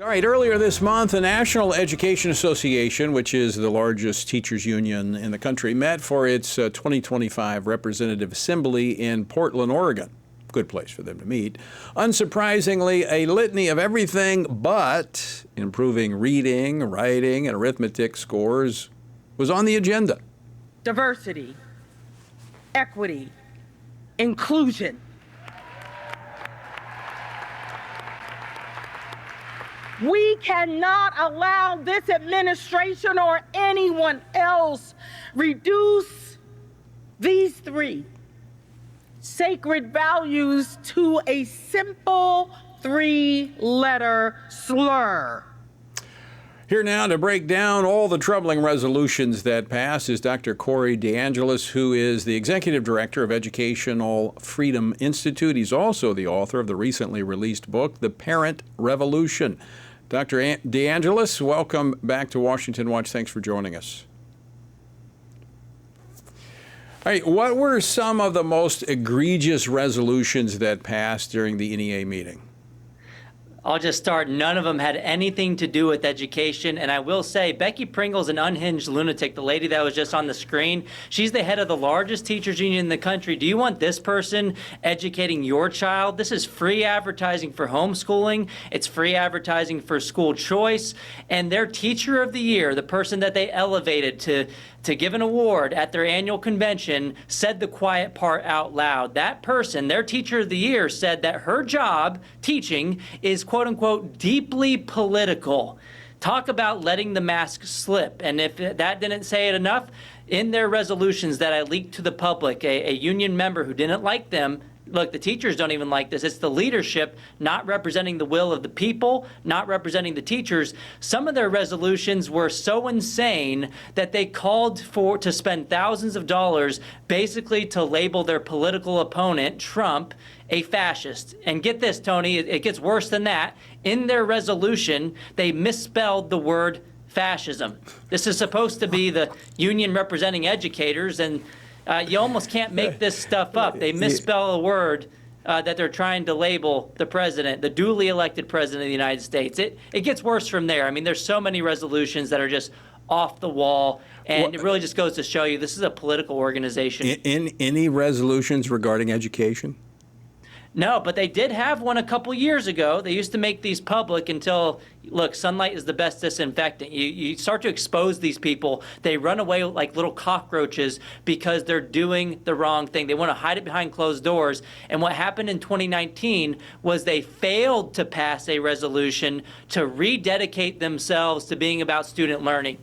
All right, earlier this month, the National Education Association, which is the largest teachers union in the country, met for its 2025 Representative Assembly in Portland, Oregon. Good place for them to meet. Unsurprisingly, a litany of everything but improving reading, writing, and arithmetic scores was on the agenda. Diversity, equity, inclusion. We cannot allow this administration or anyone else reduce these three sacred values to a simple three-letter slur. Here now to break down all the troubling resolutions that passed is Dr. DeAngelis, who is the Executive Director of Educational Freedom Institute. He's also the author of the recently released book, The Parent Revolution. Dr. DeAngelis, welcome back to Washington Watch. Thanks for joining us. All right, what were some of the most egregious resolutions that passed during the NEA meeting? I'll just start. None of them had anything to do with education. And I will say, Becky Pringle's an unhinged lunatic, the lady that was just on the screen. She's the head of the largest teachers union in the country. Do you want this person educating your child? This is free advertising for homeschooling. It's free advertising for school choice. And their teacher of the year, the person that they elevated to give an award at their annual convention, said the quiet part out loud. That person, their teacher of the year, said that her job, teaching, is quote unquote deeply political. Talk about letting the mask slip. And if that didn't say it enough, in their resolutions that I leaked to the public, a union member who didn't like them, look, the teachers don't even like this. It's the leadership not representing the will of the people, not representing the teachers. Some of their resolutions were so insane that they called to spend thousands of dollars basically to label their political opponent, Trump, a fascist. And get this, Tony, it gets worse than that. In their resolution, they misspelled the word fascism. This is supposed to be the union representing educators, and you almost can't make this stuff up. They misspell a word that they're trying to label the president, the duly elected president of the United States. It gets worse from there. I mean, there's so many resolutions that are just off the wall, and it really just goes to show you this is a political organization. In any resolutions regarding education? No, but they did have one a couple years ago. They used to make these public until, look, sunlight is the best disinfectant. You start to expose these people. They run away like little cockroaches because they're doing the wrong thing. They want to hide it behind closed doors. And what happened in 2019 was they failed to pass a resolution to rededicate themselves to being about student learning.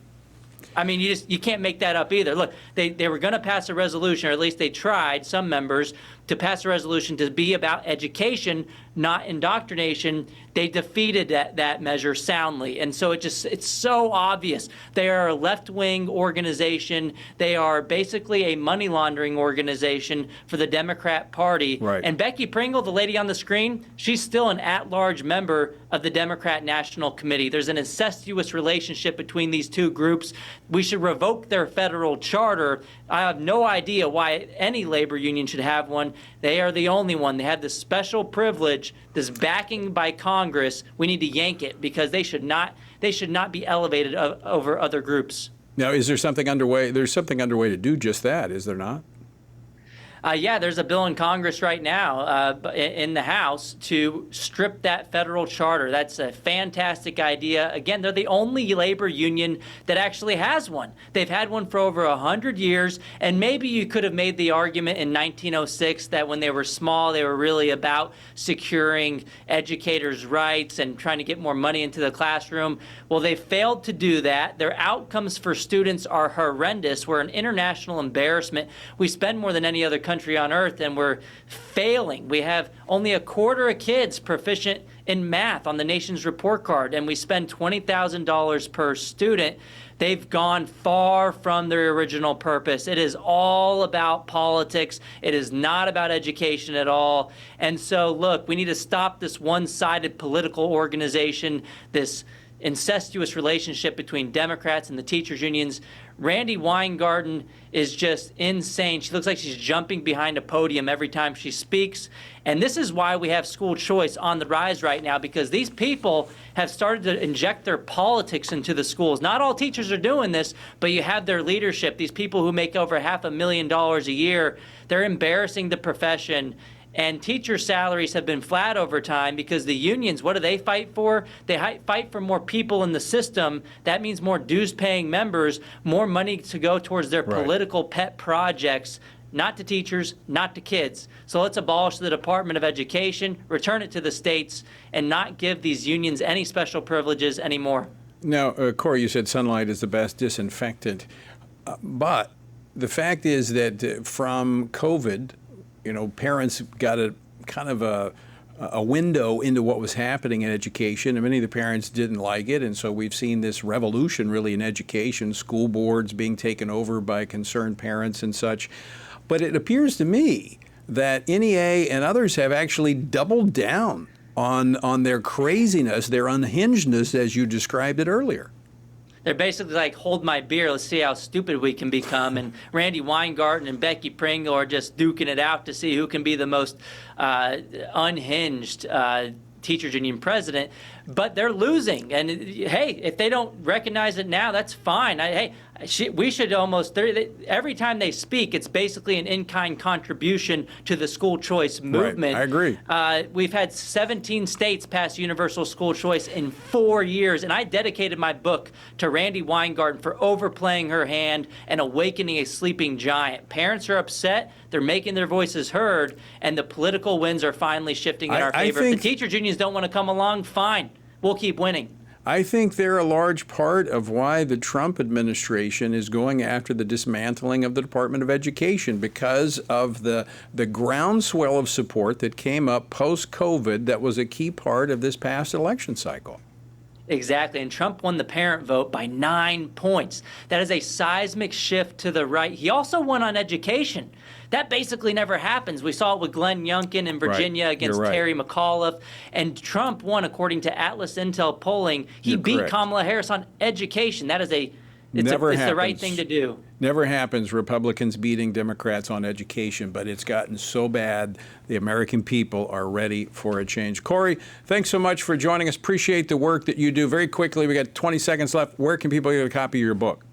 I mean, you can't make that up either. Look, they were going to pass a resolution, or at least they tried, some members, to pass a resolution to be about education, not indoctrination. They defeated that measure soundly. And so it's so obvious. They are a left-wing organization. They are basically a money laundering organization for the Democrat Party. Right. And Becky Pringle, the lady on the screen, she's still an at-large member of the Democrat National Committee. There's an incestuous relationship between these two groups. We should revoke their federal charter. I have no idea why any labor union should have one. They are the only one. They have this special privilege, this backing by Congress. We need to yank it because they should not be elevated over other groups. Now, is there something underway? There's something underway to do just that, is there not? Yeah, there's a bill in Congress right now in the House to strip that federal charter. That's a fantastic idea. Again, they're the only labor union that actually has one. They've had one for over 100 years, and maybe you could have made the argument in 1906 that when they were small, they were really about securing educators' rights and trying to get more money into the classroom. Well, they failed to do that. Their outcomes for students are horrendous. We're an international embarrassment. We spend more than any other country on earth, and we're failing. We have only a quarter of kids proficient in math on the nation's report card, and we spend $20,000 per student. They've gone far from their original purpose. It is all about politics. It is not about education at all. And so, look, we need to stop this one-sided political organization, this incestuous relationship between Democrats and the teachers unions. Randi Weingarten is just insane. She looks like she's jumping behind a podium every time she speaks. And this is why we have school choice on the rise right now, because these people have started to inject their politics into the schools. Not all teachers are doing this, but you have their leadership, these people who make over $500,000 a year. They're embarrassing the profession. And teacher salaries have been flat over time because the unions, what do they fight for? They fight for more people in the system. That means more dues-paying members, more money to go towards their political pet projects, not to teachers, not to kids. So let's abolish the Department of Education, return it to the states, and not give these unions any special privileges anymore. Now, Corey, you said sunlight is the best disinfectant. But the fact is that from COVID, parents got a kind of a window into what was happening in education, and many of the parents didn't like it, and so we've seen this revolution really in education, school boards being taken over by concerned parents and such. But it appears to me that NEA and others have actually doubled down on their craziness, their unhingedness, as you described it earlier. They're basically like, hold my beer, let's see how stupid we can become. And Randi Weingarten and Becky Pringle are just duking it out to see who can be the most unhinged teachers union president. But they're losing. And hey, if they don't recognize it now, that's fine. We should almost, every time they speak, it's basically an in-kind contribution to the school choice movement. Right. I agree. We've had 17 states pass universal school choice in 4 years, and I dedicated my book to Randi Weingarten for overplaying her hand and awakening a sleeping giant. Parents are upset, they're making their voices heard, and the political winds are finally shifting in our favor. If the teachers unions don't want to come along, fine. We'll keep winning. I think they're a large part of why the Trump administration is going after the dismantling of the Department of Education, because of the groundswell of support that came up post-COVID that was a key part of this past election cycle. Exactly, and Trump won the parent vote by 9 points. That is a seismic shift to the right. He also won on education. That basically never happens. We saw it with Glenn Youngkin in Virginia against Terry McAuliffe. And Trump won, according to Atlas Intel polling. He beat Kamala Harris on education. That is it's the right thing to do. Never happens, Republicans beating Democrats on education, but it's gotten so bad the American people are ready for a change. Corey, thanks so much for joining us. Appreciate the work that you do. Very quickly, we got 20 seconds left. Where can people get a copy of your book?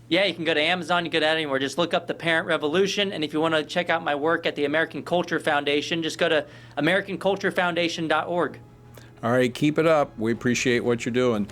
Yeah, you can go to Amazon, you can go to anywhere. Just look up The Parent Revolution. And if you want to check out my work at the American Culture Foundation, just go to AmericanCultureFoundation.org. All right, keep it up. We appreciate what you're doing.